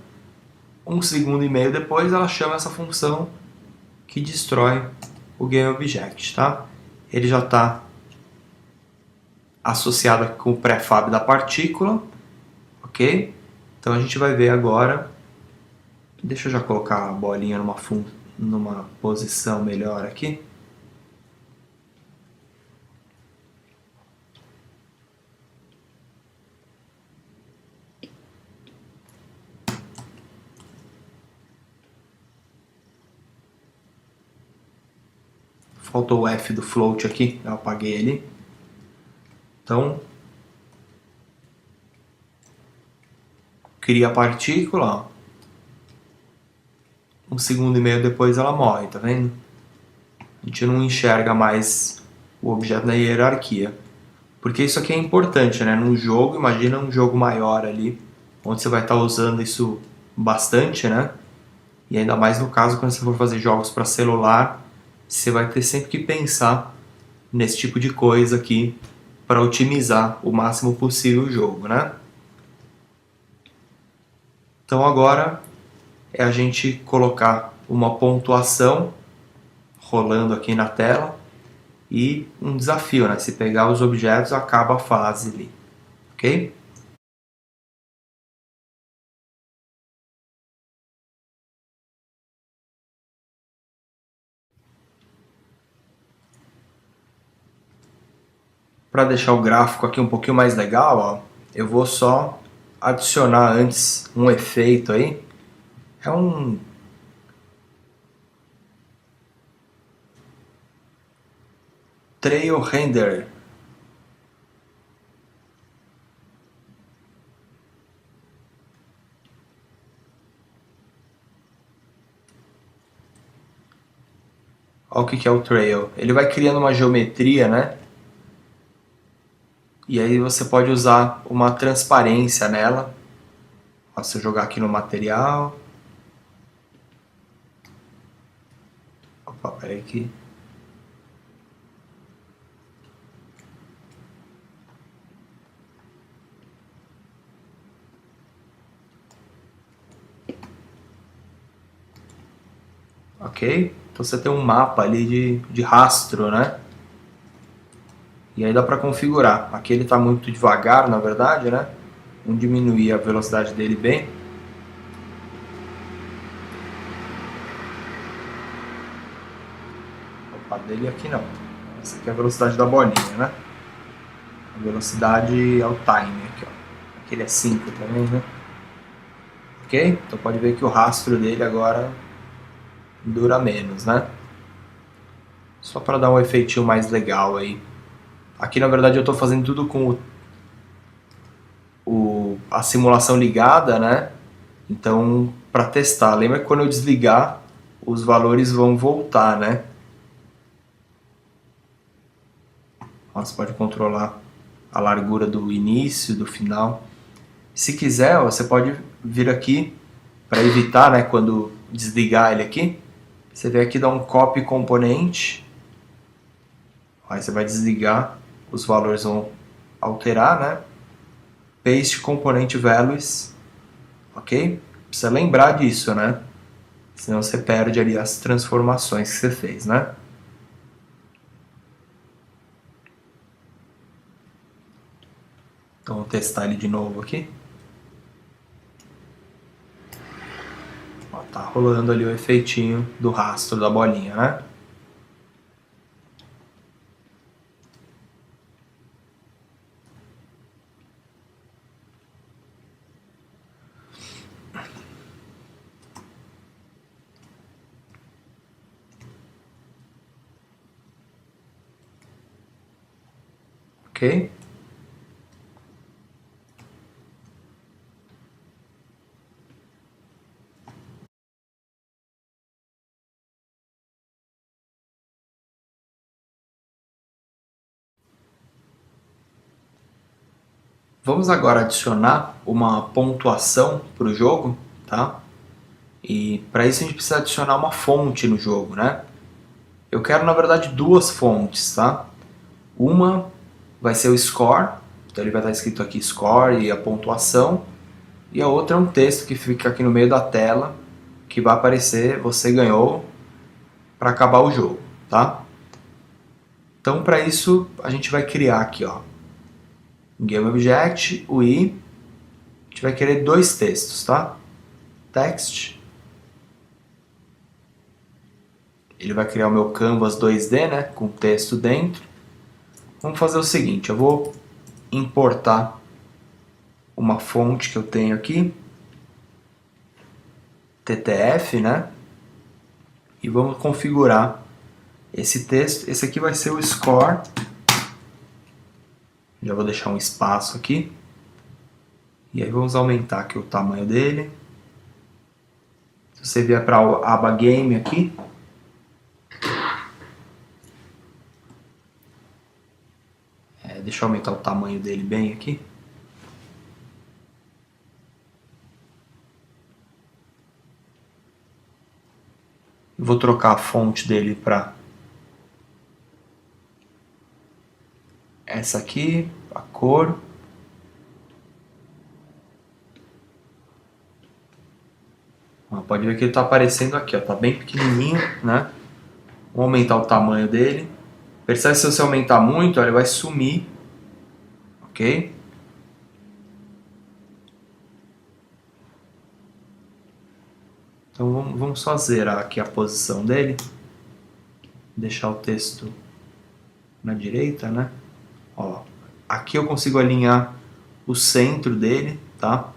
1 segundo e meio depois ela chama essa função que destrói o GameObject, tá? Ele já está associado com o prefab da partícula, ok? Então a gente vai ver agora. Deixa eu já colocar a bolinha numa posição melhor aqui. Faltou o F do float aqui, eu apaguei ele. Então, cria a partícula, ó. 1 segundo e meio depois ela morre, tá vendo? A gente não enxerga mais o objeto na hierarquia. Porque isso aqui é importante, né? Num jogo, imagina um jogo maior ali, onde você vai estar usando isso bastante, né? E ainda mais no caso quando você for fazer jogos para celular, você vai ter sempre que pensar nesse tipo de coisa aqui para otimizar o máximo possível o jogo, né? Então agora é a gente colocar uma pontuação rolando aqui na tela e um desafio, né? Se pegar os objetos, acaba a fase ali, ok? Para deixar o gráfico aqui um pouquinho mais legal, ó, eu vou só adicionar antes um efeito aí. É um trail render. Olha o que é o trail. Ele vai criando uma geometria, né? E aí você pode usar uma transparência nela. Ó, se eu jogar aqui no material. Opa, peraí aqui. Ok? Então você tem um mapa ali de rastro, né? E aí dá para configurar. Aqui ele está muito devagar, na verdade, né? Vamos diminuir a velocidade dele bem. Opa, dele aqui não. Essa aqui é a velocidade da bolinha, né? A velocidade é o time aqui, ó. Aqui ele é 5 também, né? Ok? Então pode ver que o rastro dele agora dura menos, né? Só para dar um efeitinho mais legal aí. Aqui na verdade eu estou fazendo tudo com a simulação ligada, né? Então, para testar, lembra que quando eu desligar, os valores vão voltar, né? Você pode controlar a largura do início, do final. Se quiser, você pode vir aqui para evitar, né, quando desligar ele aqui. Você vem aqui, dá um copy componente. Aí você vai desligar, os valores vão alterar, né? Paste componente values, ok? Precisa lembrar disso, né? Senão você perde ali as transformações que você fez, né? Então vou testar ele de novo aqui. Ó, tá rolando ali o efeitinho do rastro da bolinha, né? Ok? Vamos agora adicionar uma pontuação para o jogo, tá? E para isso a gente precisa adicionar uma fonte no jogo, né? Eu quero na verdade duas fontes, tá? Uma vai ser o score, então ele vai estar escrito aqui score e a pontuação, e a outra é um texto que fica aqui no meio da tela, que vai aparecer você ganhou para acabar o jogo, tá? Então para isso a gente vai criar aqui, ó, GameObject, UI, a gente vai querer dois textos, tá? Text, ele vai criar o meu canvas 2D, né, com texto dentro. Vamos fazer o seguinte, eu vou importar uma fonte que eu tenho aqui, TTF, né, e vamos configurar esse texto. Esse aqui vai ser o score, já vou deixar um espaço aqui, e aí vamos aumentar aqui o tamanho dele. Se você vier para a aba Game aqui, deixa eu aumentar o tamanho dele bem aqui. Vou trocar a fonte dele para essa aqui, a cor. Pode ver que ele está aparecendo aqui, está bem pequenininho, né? Vou aumentar o tamanho dele. Percebe que se você aumentar muito, ele vai sumir, ok? Então vamos só zerar aqui a posição dele, deixar o texto na direita, né? Ó, aqui eu consigo alinhar o centro dele, tá?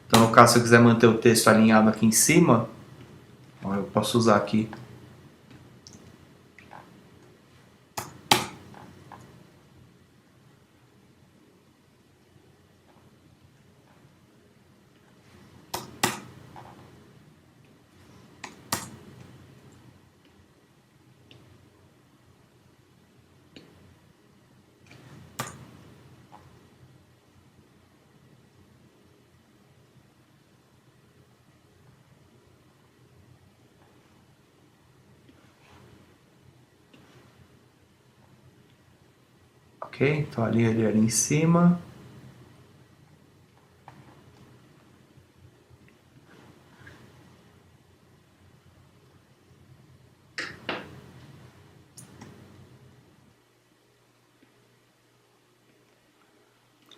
Então no caso, se eu quiser manter o texto alinhado aqui em cima, ó, eu posso usar aqui Ok, então ali em cima.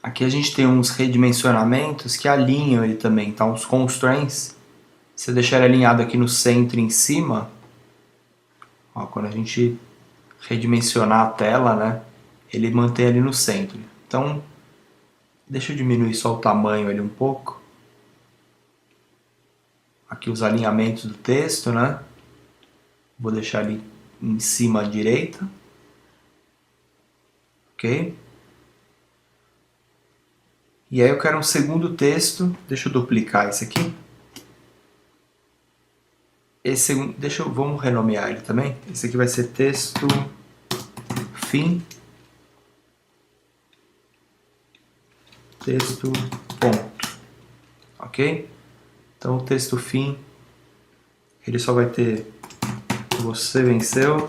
Aqui a gente tem uns redimensionamentos que alinham ele também, tá? Uns constraints. Se deixar ele alinhado aqui no centro em cima, ó, quando a gente redimensionar a tela, né, ele mantém ali no centro. Então, deixa eu diminuir só o tamanho ali um pouco. Aqui os alinhamentos do texto, né? Vou deixar ali em cima à direita. Ok? E aí eu quero um segundo texto. Deixa eu duplicar esse aqui. Esse segundo, vamos renomear ele também. Esse aqui vai ser texto fim. Texto ponto. Ok? Então o texto fim, ele só vai ter você venceu.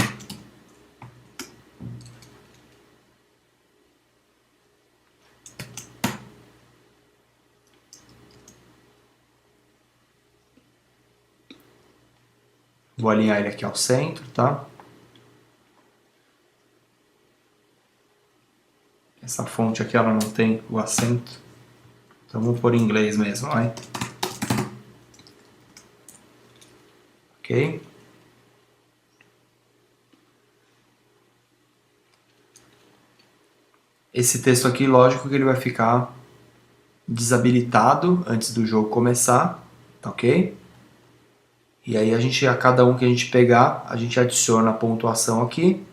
Vou alinhar ele aqui ao centro, tá? Essa fonte aqui ela não tem o acento. Então vou pôr em inglês mesmo, vai. Ok? Esse texto aqui, lógico que ele vai ficar desabilitado antes do jogo começar, tá ok? E aí a cada um que a gente pegar, a gente adiciona a pontuação aqui.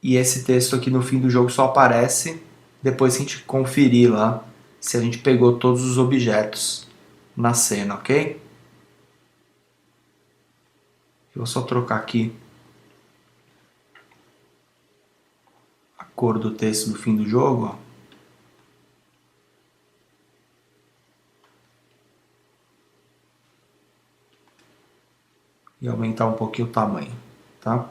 E esse texto aqui no fim do jogo só aparece depois que a gente conferir lá se a gente pegou todos os objetos na cena, ok? Eu vou só trocar aqui a cor do texto do fim do jogo, ó. E aumentar um pouquinho o tamanho, tá?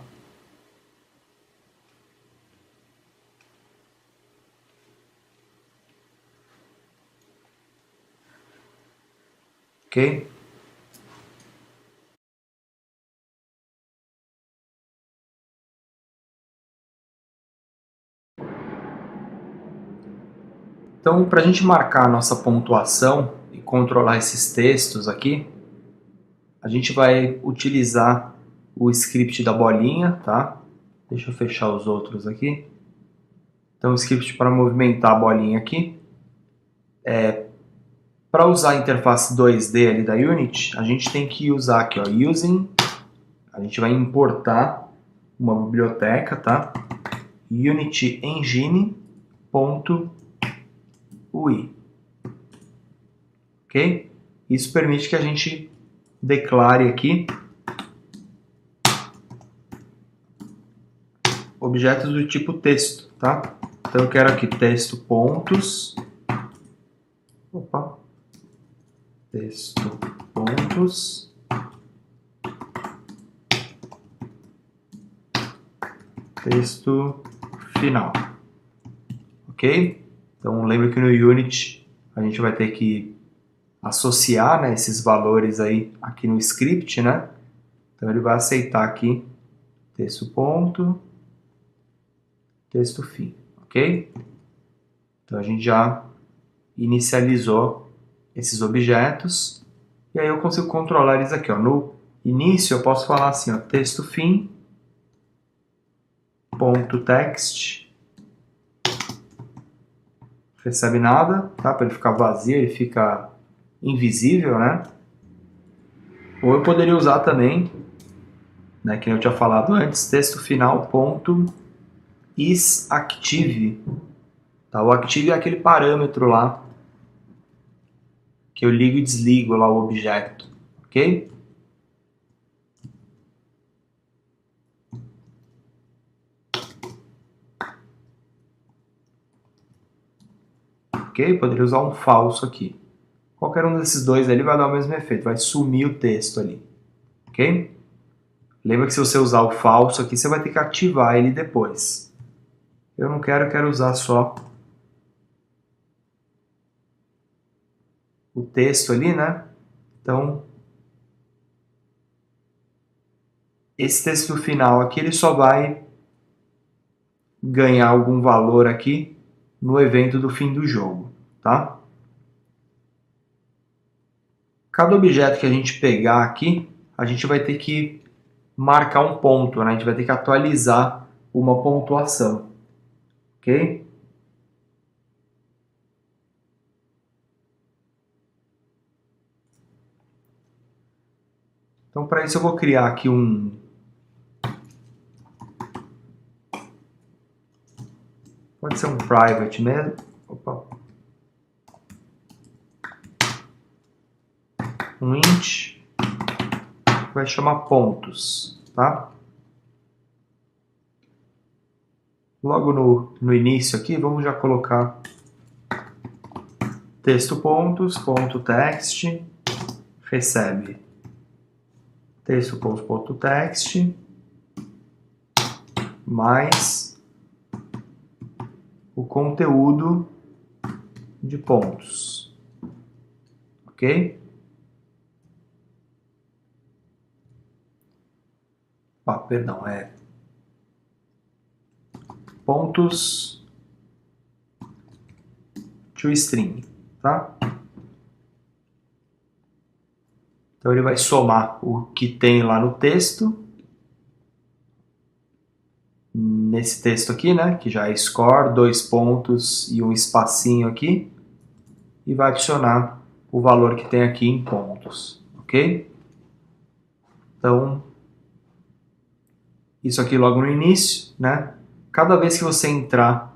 Ok? Então, para a gente marcar a nossa pontuação e controlar esses textos aqui, a gente vai utilizar o script da bolinha, tá? Deixa eu fechar os outros aqui. Então, o script para movimentar a bolinha aqui. Para usar a interface 2D ali da Unity, a gente tem que usar aqui, ó, using. A gente vai importar uma biblioteca, tá? Unity Engine.ui. Ok? Isso permite que a gente declare aqui objetos do tipo texto, tá? Então eu quero aqui texto pontos. Opa. Texto pontos. Texto final. Ok? Então lembra que no Unity a gente vai ter que associar, né, esses valores aí aqui no script, né? Então ele vai aceitar aqui texto ponto, texto fim, ok? Então a gente já inicializou esses objetos e aí eu consigo controlar eles aqui, ó. No início eu posso falar assim, ó, texto fim ponto text, recebe nada, tá? Para ele ficar vazio, ele fica invisível, né? Ou eu poderia usar também, né, que eu tinha falado antes, texto final ponto isActive. Tá? O active é aquele parâmetro lá que eu ligo e desligo lá o objeto, ok? Ok? Poderia usar um falso aqui. Qualquer um desses dois ali vai dar o mesmo efeito, vai sumir o texto ali, ok? Lembra que se você usar o falso aqui, você vai ter que ativar ele depois. Eu não quero, quero usar só o texto ali, né? Então, esse texto final aqui, ele só vai ganhar algum valor aqui no evento do fim do jogo, tá? Cada objeto que a gente pegar aqui, a gente vai ter que marcar um ponto, né? A gente vai ter que atualizar uma pontuação, ok? Então, para isso eu vou criar aqui pode ser um private mesmo. Opa. Um int que vai chamar pontos, tá? Logo no início aqui, vamos já colocar texto pontos, ponto text, recebe texto pontos, ponto text, mais o conteúdo de pontos, ok? Perdão, é pontos to string, tá? Então ele vai somar o que tem lá no texto, nesse texto aqui, né, que já é score, 2 pontos e um espacinho aqui, e vai adicionar o valor que tem aqui em pontos, ok? Então, isso aqui logo no início, né? Cada vez que você entrar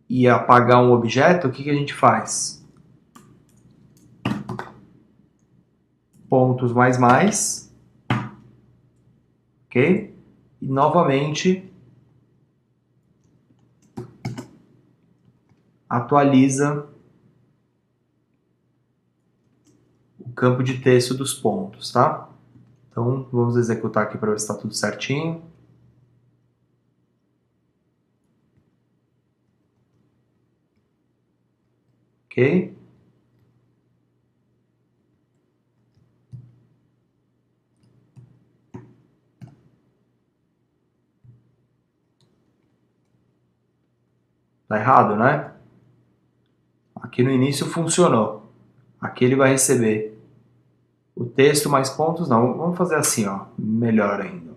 e apagar um objeto, o que a gente faz? Pontos mais, ok? E novamente atualiza o campo de texto dos pontos, tá? Então vamos executar aqui para ver se está tudo certinho. Ok? Tá errado, né? Aqui no início funcionou. Aqui ele vai receber o texto mais pontos. Não, vamos fazer assim, ó, melhor ainda.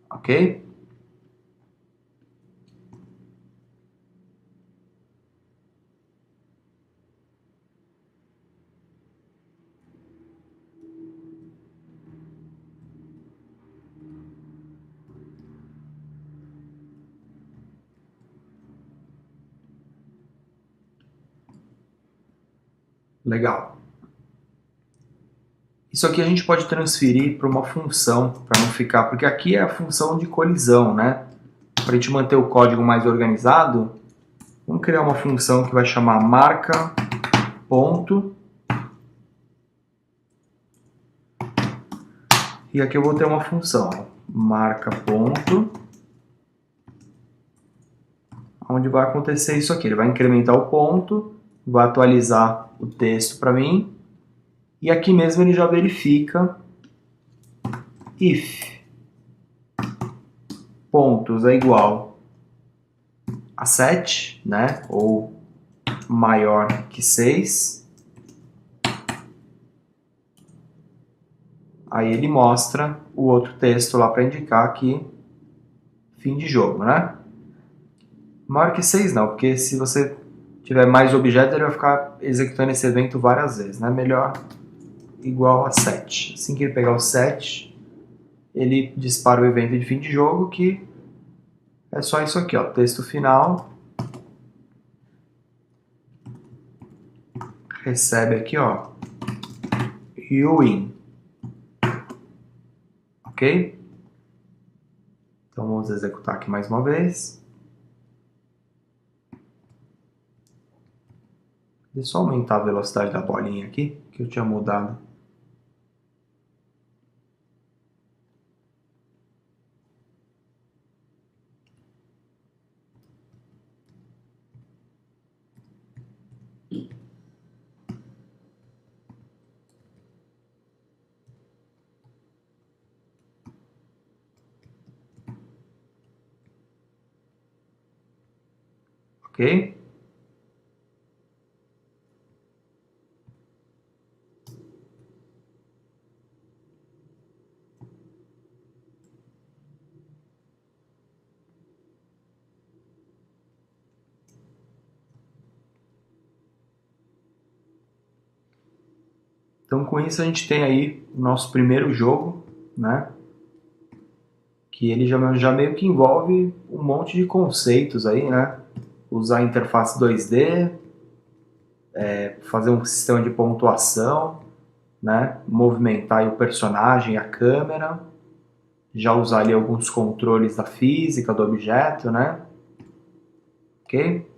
Ok? Legal. Isso aqui a gente pode transferir para uma função, para não ficar, porque aqui é a função de colisão, né? Para a gente manter o código mais organizado, vamos criar uma função que vai chamar marca ponto. E aqui eu vou ter uma função, marca ponto, onde vai acontecer isso aqui. Ele vai incrementar o ponto, vai atualizar o texto para mim, e aqui mesmo ele já verifica if pontos é igual a 7, né, ou maior que 6, aí ele mostra o outro texto lá para indicar que fim de jogo, né? Maior que 6 não, porque se você tiver mais objetos, ele vai ficar executando esse evento várias vezes, né? Melhor igual a 7. Assim que ele pegar o 7, ele dispara o evento de fim de jogo, que é só isso aqui, ó, texto final, recebe aqui, ó, you win, ok? Então vamos executar aqui mais uma vez. Deixa eu só aumentar a velocidade da bolinha aqui. que eu tinha mudado? Ok? Então com isso a gente tem aí o nosso primeiro jogo, né? Que ele já meio que envolve um monte de conceitos aí, né? Usar a interface 2D, fazer um sistema de pontuação, né? Movimentar aí o personagem, a câmera, já usar ali alguns controles da física do objeto, né? Ok?